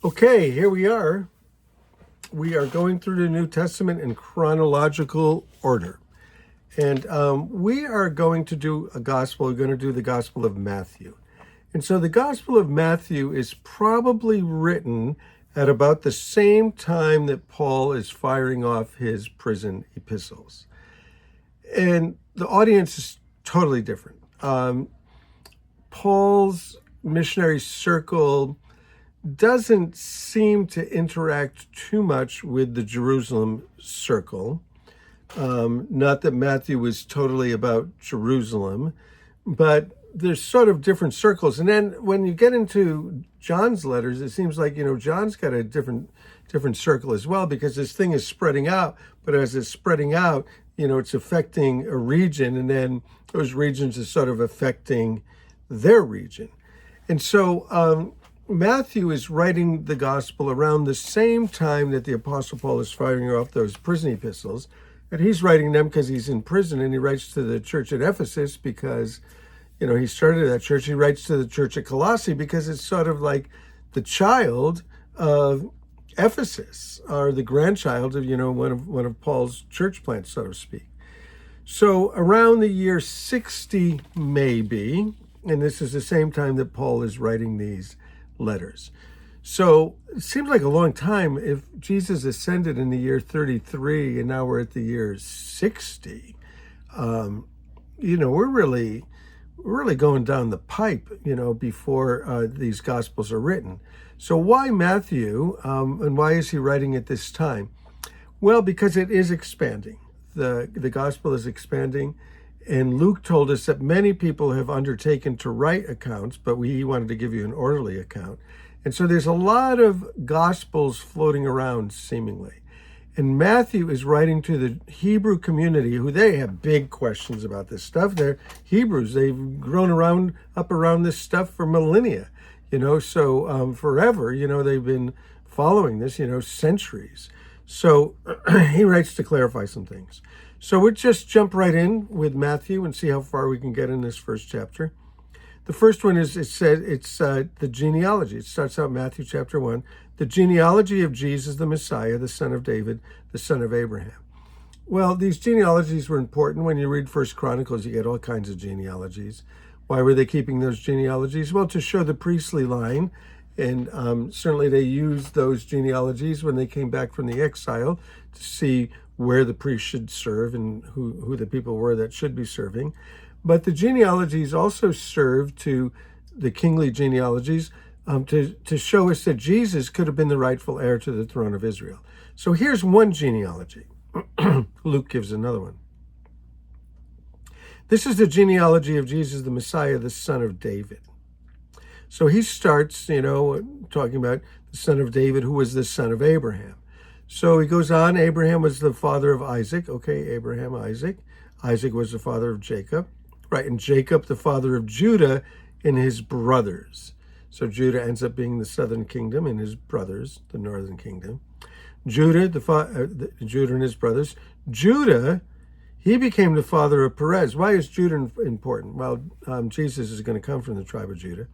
Okay, here we are. We are going through the New Testament in chronological order. And we are going to do a gospel. We're going to do the Gospel of Matthew. And so the Gospel of Matthew is probably written at about the same time that Paul is firing off his prison epistles. And the audience is totally different. Paul's missionary circle doesn't seem to interact too much with the Jerusalem circle. Not that Matthew was totally about Jerusalem, but there's sort of different circles. And then when you get into John's letters, it seems like, John's got a different circle as well, because this thing is spreading out. But as it's spreading out, it's affecting a region, and then those regions are sort of affecting their region. And so Matthew is writing the gospel around the same time that the Apostle Paul is firing off those prison epistles. And he's writing them because he's in prison, and he writes to the church at Ephesus because, he started that church. He writes to the church at Colossae because it's sort of like the child of Ephesus, or the grandchild of, one of Paul's church plants, so to speak. So around the year 60, maybe, and this is the same time that Paul is writing these letters. So it seems like a long time. If Jesus ascended in the year 33 and now we're at the year 60, we're really going down the pipe, before these gospels are written. So why Matthew, and why is he writing at this time? Well, because it is expanding. The gospel is expanding. And Luke told us that many people have undertaken to write accounts, but he wanted to give you an orderly account. And so there's a lot of gospels floating around, seemingly. And Matthew is writing to the Hebrew community, who they have big questions about this stuff. They're Hebrews. They've grown up around this stuff for millennia, so forever, they've been following this, centuries. So he writes to clarify some things. So we'll just jump right in with Matthew and see how far we can get in this first chapter. The first one is, it's the genealogy. It starts out Matthew chapter 1, the genealogy of Jesus the Messiah, the son of David, the son of Abraham. Well, these genealogies were important. When you read First Chronicles, you get all kinds of genealogies. Why were they keeping those genealogies? Well, to show the priestly line. And certainly they used those genealogies when they came back from the exile to see where the priest should serve and who the people were that should be serving. But the genealogies also served to the kingly genealogies to show us that Jesus could have been the rightful heir to the throne of Israel. So here's one genealogy. Luke gives another one. This is the genealogy of Jesus the Messiah, the son of David. So he starts, talking about the son of David, who was the son of Abraham. So he goes on. Abraham was the father of Isaac. Okay, Abraham, Isaac. Isaac was the father of Jacob. Right, and Jacob, the father of Judah and his brothers. So Judah ends up being the southern kingdom and his brothers, the northern kingdom. Judah, Judah and his brothers. Judah, he became the father of Perez. Why is Judah important? Well, Jesus is going to come from the tribe of Judah.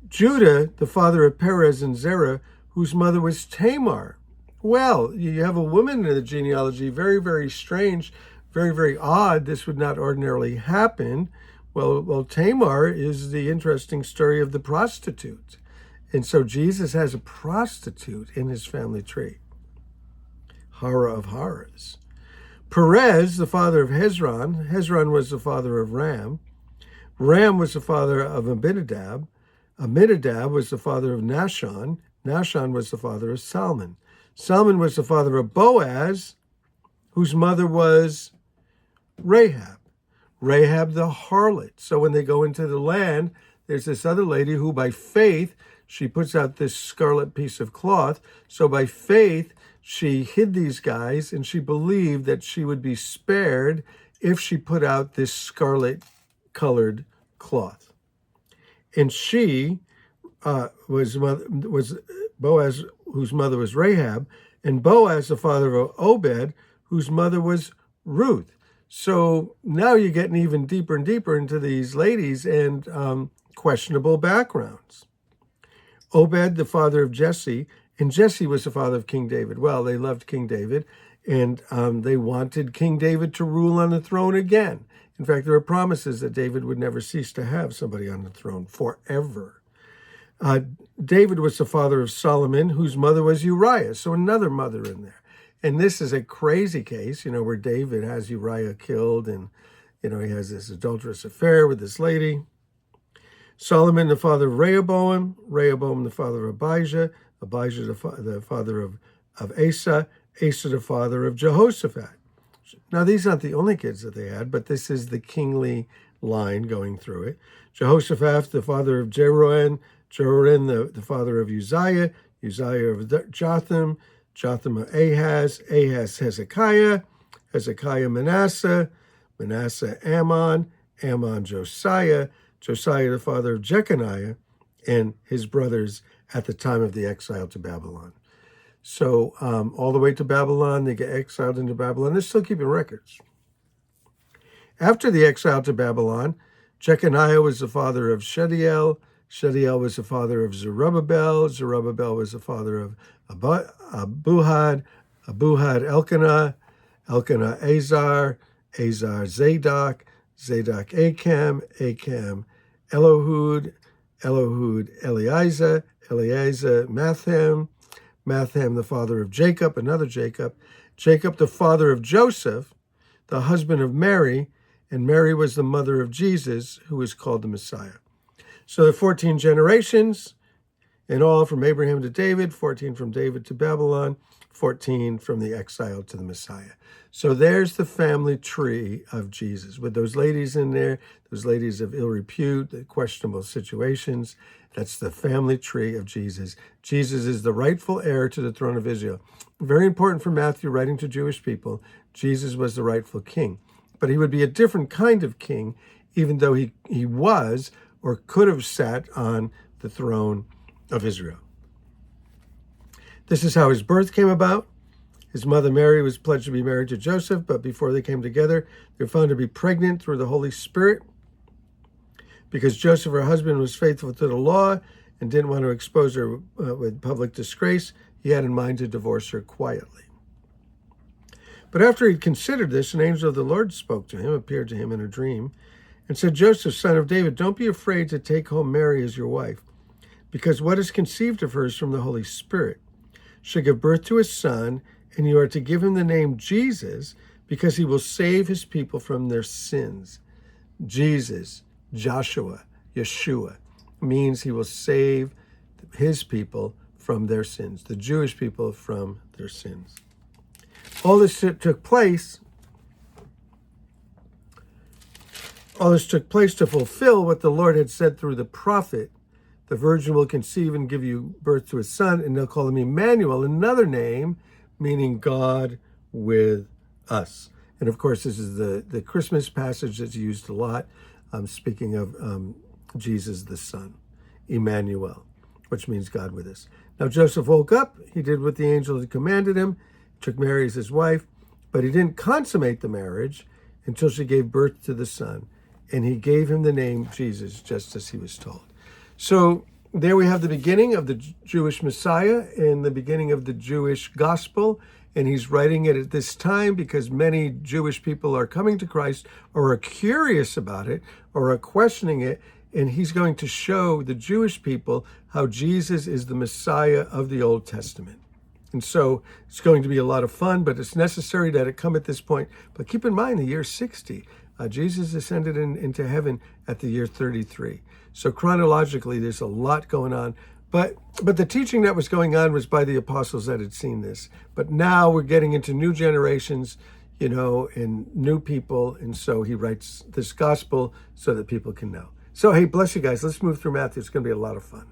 Judah, the father of Perez and Zerah, whose mother was Tamar. Well, you have a woman in the genealogy, very, very strange, very, very odd. This would not ordinarily happen. Well, Tamar is the interesting story of the prostitute. And so Jesus has a prostitute in his family tree. Hara of Haras. Perez, the father of Hezron. Hezron was the father of Ram. Ram was the father of Abinadab. Abinadab was the father of Nahshon. Nahshon was the father of Salmon. Salmon was the father of Boaz, whose mother was Rahab. Rahab the harlot. So when they go into the land, there's this other lady who by faith, she puts out this scarlet piece of cloth. So by faith, she hid these guys, and she believed that she would be spared if she put out this scarlet colored cloth. And she was Boaz, whose mother was Rahab, and Boaz, the father of Obed, whose mother was Ruth. So now you're getting even deeper and deeper into these ladies and questionable backgrounds. Obed, the father of Jesse, and Jesse was the father of King David. Well, they loved King David, and they wanted King David to rule on the throne again. In fact, there are promises that David would never cease to have somebody on the throne forever. David was the father of Solomon, whose mother was Uriah, so another mother in there. And this is a crazy case, where David has Uriah killed, and, he has this adulterous affair with this lady. Solomon, the father of Rehoboam, Rehoboam, the father of Abijah, Abijah, the father of Asa, Asa, the father of Jehoshaphat. Now, these aren't the only kids that they had, but this is the kingly line going through it. Jehoshaphat, the father of Jeroam, Jeroam, the father of Uzziah, Uzziah of Jotham, Jotham of Ahaz, Ahaz Hezekiah, Hezekiah Manasseh, Manasseh Ammon, Ammon Josiah, Josiah the father of Jeconiah, and his brothers at the time of the exile to Babylon. So all the way to Babylon, they get exiled into Babylon. They're still keeping records. After the exile to Babylon, Jeconiah was the father of Shediel. Shediel was the father of Zerubbabel. Zerubbabel was the father of Abuhad. Abuhad Elkanah. Elkanah Azar. Azar Zadok. Zadok Acham. Acham Elohud. Elohud Eliezer. Eliezer Matham. Matham the father of Jacob, another Jacob. Jacob the father of Joseph, the husband of Mary, and Mary was the mother of Jesus, who is called the Messiah. So the 14 generations in all, from Abraham to David, 14 from David to Babylon, 14 from the exile to the Messiah. So there's the family tree of Jesus, with those ladies in there, those ladies of ill repute, the questionable situations. That's the family tree of Jesus. Jesus is the rightful heir to the throne of Israel. Very important for Matthew, writing to Jewish people. Jesus was the rightful king. But he would be a different kind of king, even though he was or could have sat on the throne of Israel. This is how his birth came about. His mother Mary was pledged to be married to Joseph, but before they came together, they were found to be pregnant through the Holy Spirit. Because Joseph, her husband, was faithful to the law and didn't want to expose her with public disgrace, he had in mind to divorce her quietly. But after he'd considered this, an angel of the Lord spoke to him, appeared to him in a dream, and said, Joseph, son of David, don't be afraid to take home Mary as your wife, because what is conceived of her is from the Holy Spirit. She'll give birth to a son, and you are to give him the name Jesus, because he will save his people from their sins. Jesus, Joshua, Yeshua, means he will save his people from their sins, the Jewish people from their sins. All this took place to fulfill what the Lord had said through the prophet. The virgin will conceive and give you birth to a son, and they'll call him Emmanuel, another name meaning God with us. And of course, this is the Christmas passage that's used a lot, speaking of Jesus the Son, Emmanuel, which means God with us. Now Joseph woke up, he did what the angel had commanded him, took Mary as his wife, but he didn't consummate the marriage until she gave birth to the son, and he gave him the name Jesus, just as he was told. So there we have the beginning of the Jewish Messiah and the beginning of the Jewish gospel. And he's writing it at this time because many Jewish people are coming to Christ or are curious about it or are questioning it. And he's going to show the Jewish people how Jesus is the Messiah of the Old Testament. And so it's going to be a lot of fun, but it's necessary that it come at this point. But keep in mind the year 60. Jesus ascended into heaven at the year 33. So chronologically, there's a lot going on. But the teaching that was going on was by the apostles that had seen this. But now we're getting into new generations, and new people. And so he writes this gospel so that people can know. So, hey, bless you guys. Let's move through Matthew. It's going to be a lot of fun.